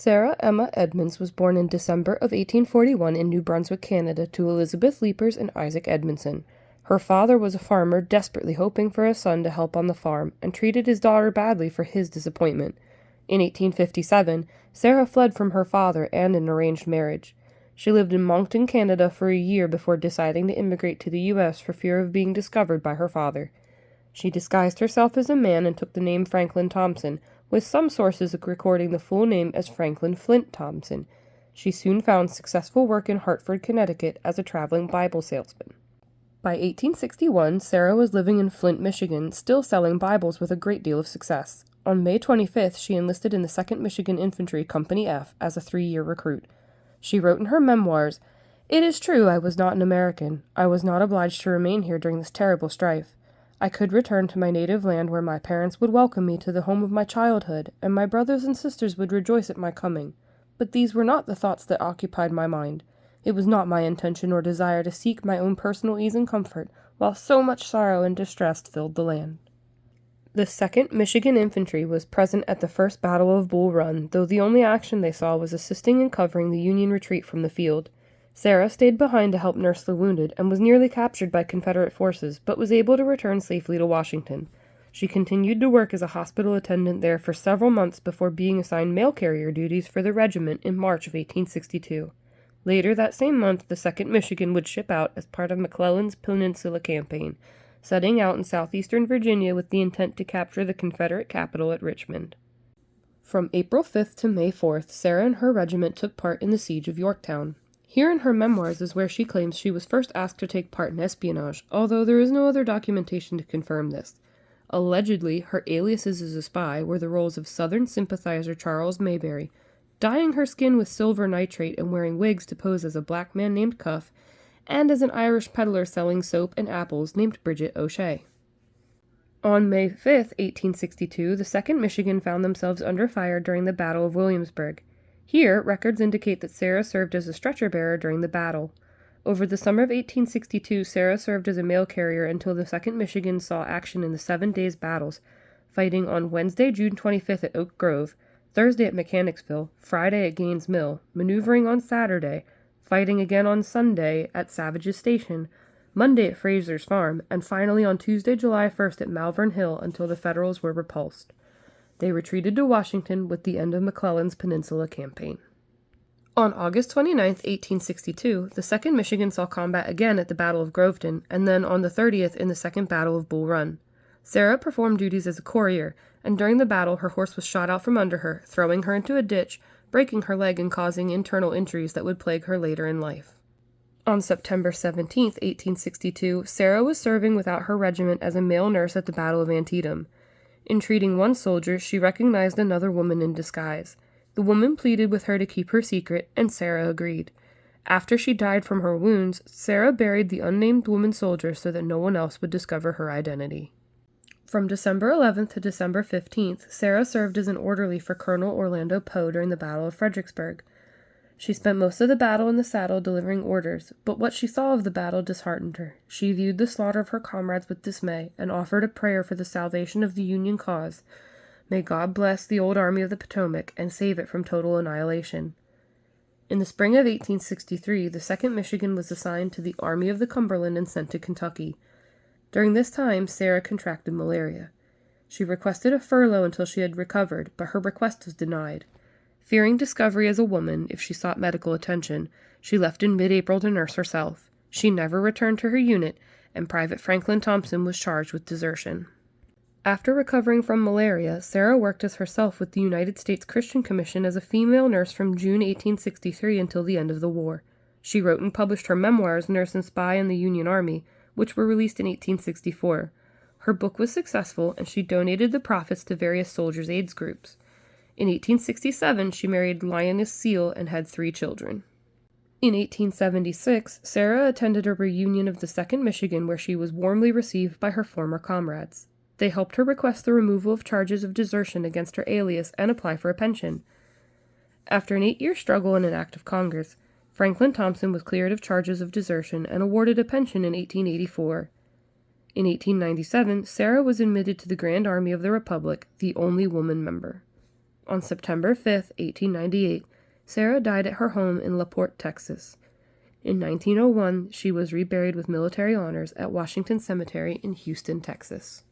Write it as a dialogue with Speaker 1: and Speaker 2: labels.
Speaker 1: Sarah Emma Edmonds was born in December of 1841 in New Brunswick, Canada, to Elizabeth Leapers and Isaac Edmondson. Her father was a farmer desperately hoping for a son to help on the farm, and treated his daughter badly for his disappointment. In 1857, Sarah fled from her father and an arranged marriage. She lived in Moncton, Canada for a year before deciding to immigrate to the U.S. for fear of being discovered by her father. She disguised herself as a man and took the name Franklin Thompson, with some sources recording the full name as Franklin Flint Thompson. She soon found successful work in Hartford, Connecticut as a traveling Bible salesman. By 1861, Sarah was living in Flint, Michigan, still selling Bibles with a great deal of success. On May 25th, she enlisted in the 2nd Michigan Infantry, Company F, as a 3-year recruit. She wrote in her memoirs, "It is true I was not an American. I was not obliged to remain here during this terrible strife. I could return to my native land where my parents would welcome me to the home of my childhood, and my brothers and sisters would rejoice at my coming. But these were not the thoughts that occupied my mind. It was not my intention or desire to seek my own personal ease and comfort, while so much sorrow and distress filled the land." The 2nd Michigan Infantry was present at the First Battle of Bull Run, though the only action they saw was assisting in covering the Union retreat from the field. Sarah stayed behind to help nurse the wounded and was nearly captured by Confederate forces, but was able to return safely to Washington. She continued to work as a hospital attendant there for several months before being assigned mail carrier duties for the regiment in March of 1862. Later that same month, the 2nd Michigan would ship out as part of McClellan's Peninsula Campaign, setting out in southeastern Virginia with the intent to capture the Confederate capital at Richmond. From April 5th to May 4th, Sarah and her regiment took part in the siege of Yorktown. Here in her memoirs is where she claims she was first asked to take part in espionage, although there is no other documentation to confirm this. Allegedly, her aliases as a spy were the roles of Southern sympathizer Charles Mayberry, dyeing her skin with silver nitrate and wearing wigs to pose as a black man named Cuff, and as an Irish peddler selling soap and apples named Bridget O'Shea. On May 5, 1862, the 2nd Michigan found themselves under fire during the Battle of Williamsburg. Here, records indicate that Sarah served as a stretcher-bearer during the battle. Over the summer of 1862, Sarah served as a mail carrier until the 2nd Michigan saw action in the 7 days battles, fighting on Wednesday, June 25th at Oak Grove, Thursday at Mechanicsville, Friday at Gaines Mill, maneuvering on Saturday, fighting again on Sunday at Savage's Station, Monday at Fraser's Farm, and finally on Tuesday, July 1st at Malvern Hill until the Federals were repulsed. They retreated to Washington with the end of McClellan's Peninsula Campaign. On August 29, 1862, the 2nd Michigan saw combat again at the Battle of Groveton, and then on the 30th in the 2nd Battle of Bull Run. Sarah performed duties as a courier, and during the battle her horse was shot out from under her, throwing her into a ditch, breaking her leg and causing internal injuries that would plague her later in life. On September 17, 1862, Sarah was serving without her regiment as a male nurse at the Battle of Antietam. In treating one soldier, she recognized another woman in disguise. The woman pleaded with her to keep her secret, and Sarah agreed. After she died from her wounds, Sarah buried the unnamed woman soldier so that no one else would discover her identity. From December 11th to December 15th, Sarah served as an orderly for Colonel Orlando Poe during the Battle of Fredericksburg. She spent most of the battle in the saddle delivering orders, but what she saw of the battle disheartened her. She viewed the slaughter of her comrades with dismay and offered a prayer for the salvation of the Union cause. May God bless the old Army of the Potomac and save it from total annihilation. In the spring of 1863, the 2nd Michigan was assigned to the Army of the Cumberland and sent to Kentucky. During this time, Sarah contracted malaria. She requested a furlough until she had recovered, but her request was denied. Fearing discovery as a woman if she sought medical attention, she left in mid-April to nurse herself. She never returned to her unit, and Private Franklin Thompson was charged with desertion. After recovering from malaria, Sarah worked as herself with the United States Christian Commission as a female nurse from June 1863 until the end of the war. She wrote and published her memoirs, Nurse and Spy in the Union Army, which were released in 1864. Her book was successful, and she donated the profits to various soldiers' aids groups. In 1867, she married Lioness Seal and had 3 children. In 1876, Sarah attended a reunion of the 2nd Michigan where she was warmly received by her former comrades. They helped her request the removal of charges of desertion against her alias and apply for a pension. After an 8-year struggle in an act of Congress, Franklin Thompson was cleared of charges of desertion and awarded a pension in 1884. In 1897, Sarah was admitted to the Grand Army of the Republic, the only woman member. On September 5, 1898, Sarah died at her home in LaPorte, Texas. In 1901, she was reburied with military honors at Washington Cemetery in Houston, Texas.